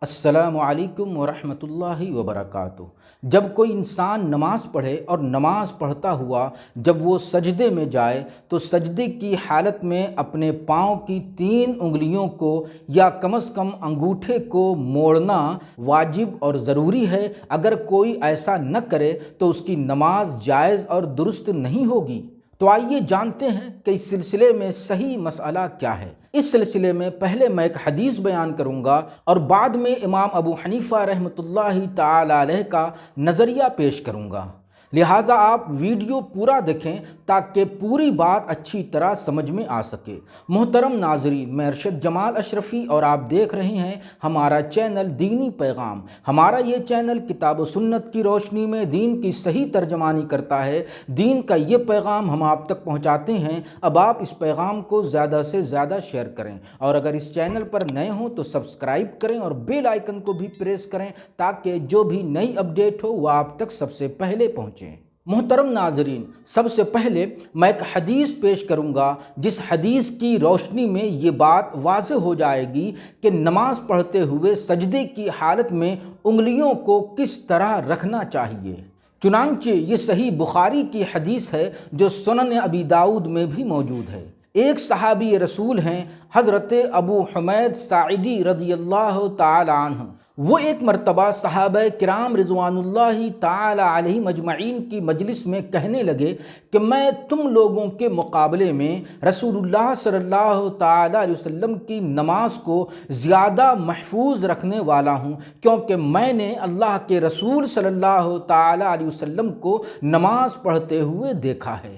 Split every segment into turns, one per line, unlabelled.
السلام علیکم ورحمۃ اللہ وبرکاتہ۔ جب کوئی انسان نماز پڑھے اور نماز پڑھتا ہوا جب وہ سجدے میں جائے تو سجدے کی حالت میں اپنے پاؤں کی 3 انگلیوں کو یا کم از کم انگوٹھے کو موڑنا واجب اور ضروری ہے۔ اگر کوئی ایسا نہ کرے تو اس کی نماز جائز اور درست نہیں ہوگی۔ تو آئیے جانتے ہیں کہ اس سلسلے میں صحیح مسئلہ کیا ہے۔ اس سلسلے میں پہلے میں ایک حدیث بیان کروں گا اور بعد میں امام ابو حنیفہ رحمۃ اللہ تعالی علیہ کا نظریہ پیش کروں گا، لہٰذا آپ ویڈیو پورا دیکھیں تاکہ پوری بات اچھی طرح سمجھ میں آ سکے۔ محترم ناظرین، میں ارشد جمال اشرفی اور آپ دیکھ رہے ہیں ہمارا چینل دینی پیغام۔ ہمارا یہ چینل کتاب و سنت کی روشنی میں دین کی صحیح ترجمانی کرتا ہے۔ دین کا یہ پیغام ہم آپ تک پہنچاتے ہیں۔ اب آپ اس پیغام کو زیادہ سے زیادہ شیئر کریں، اور اگر اس چینل پر نئے ہوں تو سبسکرائب کریں اور بیل آئیکن کو بھی پریس کریں تاکہ جو بھی نئی اپڈیٹ ہو وہ آپ تک سب سے پہلے پہنچے۔ محترم ناظرین، سب سے پہلے میں ایک حدیث پیش کروں گا جس حدیث کی روشنی میں یہ بات واضح ہو جائے گی کہ نماز پڑھتے ہوئے سجدے کی حالت میں انگلیوں کو کس طرح رکھنا چاہیے۔ چنانچہ یہ صحیح بخاری کی حدیث ہے جو سنن ابی داؤد میں بھی موجود ہے۔ ایک صحابی رسول ہیں حضرت ابو حمید ساعدی رضی اللہ تعالی عنہ۔ وہ ایک مرتبہ صحابہ کرام رضوان اللہ تعالی علیہم اجمعین کی مجلس میں کہنے لگے کہ میں تم لوگوں کے مقابلے میں رسول اللہ صلی اللہ تعالی علیہ وسلم کی نماز کو زیادہ محفوظ رکھنے والا ہوں، کیونکہ میں نے اللہ کے رسول صلی اللہ تعالی علیہ وسلم کو نماز پڑھتے ہوئے دیکھا ہے۔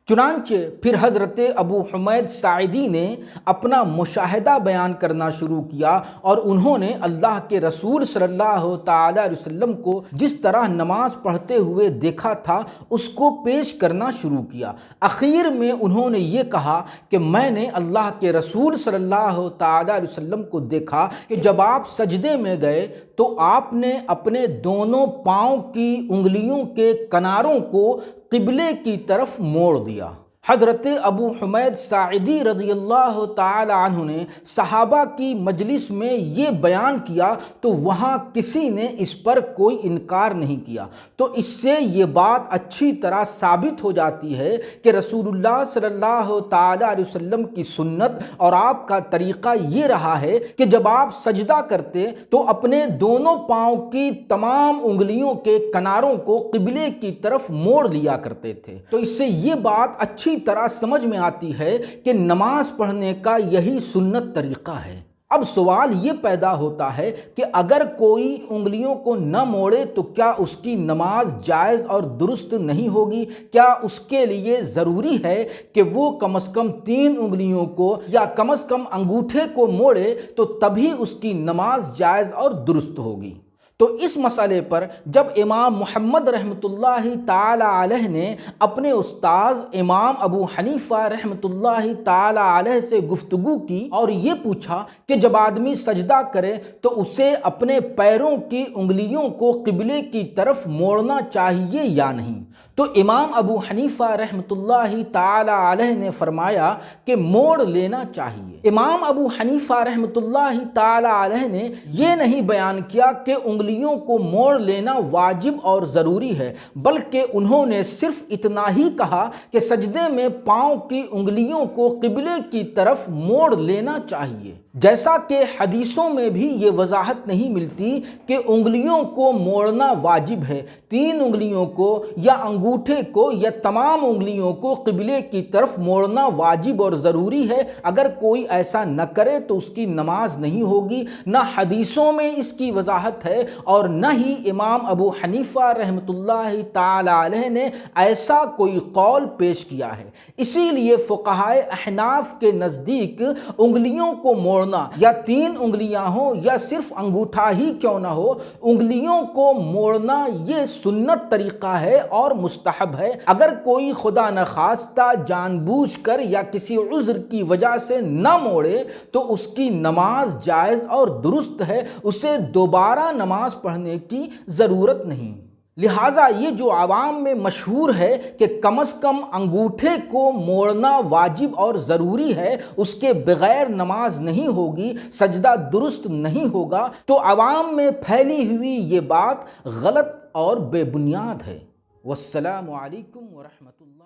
چنانچہ پھر حضرت ابو حمید ساعدی نے اپنا مشاہدہ بیان کرنا شروع کیا اور انہوں نے اللہ کے رسول صلی اللہ تعالی علیہ وسلم کو جس طرح نماز پڑھتے ہوئے دیکھا تھا اس کو پیش کرنا شروع کیا۔ اخیر میں انہوں نے یہ کہا کہ میں نے اللہ کے رسول صلی اللہ تعالی علیہ وسلم کو دیکھا کہ جب آپ سجدے میں گئے تو آپ نے اپنے دونوں پاؤں کی انگلیوں کے کناروں کو قبلے کی طرف موڑ دیا۔ حضرت ابو حمید ساعدی رضی اللہ تعالی عنہ نے صحابہ کی مجلس میں یہ بیان کیا تو وہاں کسی نے اس پر کوئی انکار نہیں کیا۔ تو اس سے یہ بات اچھی طرح ثابت ہو جاتی ہے کہ رسول اللہ صلی اللہ تعالی علیہ وسلم کی سنت اور آپ کا طریقہ یہ رہا ہے کہ جب آپ سجدہ کرتے تو اپنے دونوں پاؤں کی تمام انگلیوں کے کناروں کو قبلے کی طرف موڑ لیا کرتے تھے۔ تو اس سے یہ بات اچھی طرح سمجھ میں آتی ہے کہ نماز پڑھنے کا یہی سنت طریقہ ہے۔ اب سوال یہ پیدا ہوتا ہے کہ اگر کوئی انگلیوں کو نہ موڑے تو کیا اس کی نماز جائز اور درست نہیں ہوگی؟ کیا اس کے لیے ضروری ہے کہ وہ کم از کم 3 انگلیوں کو یا کم از کم انگوٹھے کو موڑے تو تبھی اس کی نماز جائز اور درست ہوگی؟ تو اس مسئلے پر جب امام محمد رحمۃ اللہ تعالی علیہ نے اپنے استاذ امام ابو حنیفہ رحمۃ اللہ تعالی علیہ سے گفتگو کی اور یہ پوچھا کہ جب آدمی سجدہ کرے تو اسے اپنے پیروں کی انگلیوں کو قبلے کی طرف موڑنا چاہیے یا نہیں، تو امام ابو حنیفہ رحمۃ اللہ تعالی علیہ نے فرمایا کہ موڑ لینا چاہیے۔ امام ابو حنیفہ رحمۃ اللہ تعالی علیہ نے یہ نہیں بیان کیا کہ انگلیوں کو موڑ لینا واجب اور ضروری ہے، بلکہ انہوں نے صرف اتنا ہی کہا کہ سجدے میں پاؤں کی انگلیوں کو قبلے کی طرف موڑ لینا چاہیے، جیسا کہ حدیثوں میں بھی یہ وضاحت نہیں ملتی کہ انگلیوں کو موڑنا واجب ہے۔ 3 انگلیوں کو یا انگوٹھے کو یا تمام انگلیوں کو قبلے کی طرف موڑنا واجب اور ضروری ہے۔ اگر کوئی ایسا نہ کرے تو اس کی نماز نہیں ہوگی۔ نہ حدیثوں میں اس کی وضاحت ہے اور نہ ہی امام ابو حنیفہ رحمۃ اللہ تعالی علیہ نے ایسا کوئی قول پیش کیا ہے۔ اسی لیے فقہائے احناف کے نزدیک انگلیوں کو موڑنا یا 3 انگلیاں ہوں یا صرف انگوٹھا ہی کیوں نہ ہو، انگلیوں کو موڑنا یہ سنت طریقہ ہے اور مستحب ہے۔ اگر کوئی خدا نخواستہ جان بوجھ کر یا کسی عذر کی وجہ سے نہ موڑے تو اس کی نماز جائز اور درست ہے، اسے دوبارہ نماز پڑھنے کی ضرورت نہیں۔ لہٰذا یہ جو عوام میں مشہور ہے کہ کم از کم انگوٹھے کو موڑنا واجب اور ضروری ہے، اس کے بغیر نماز نہیں ہوگی، سجدہ درست نہیں ہوگا، تو عوام میں پھیلی ہوئی یہ بات غلط اور بے بنیاد ہے۔ والسلام علیکم ورحمۃ اللہ۔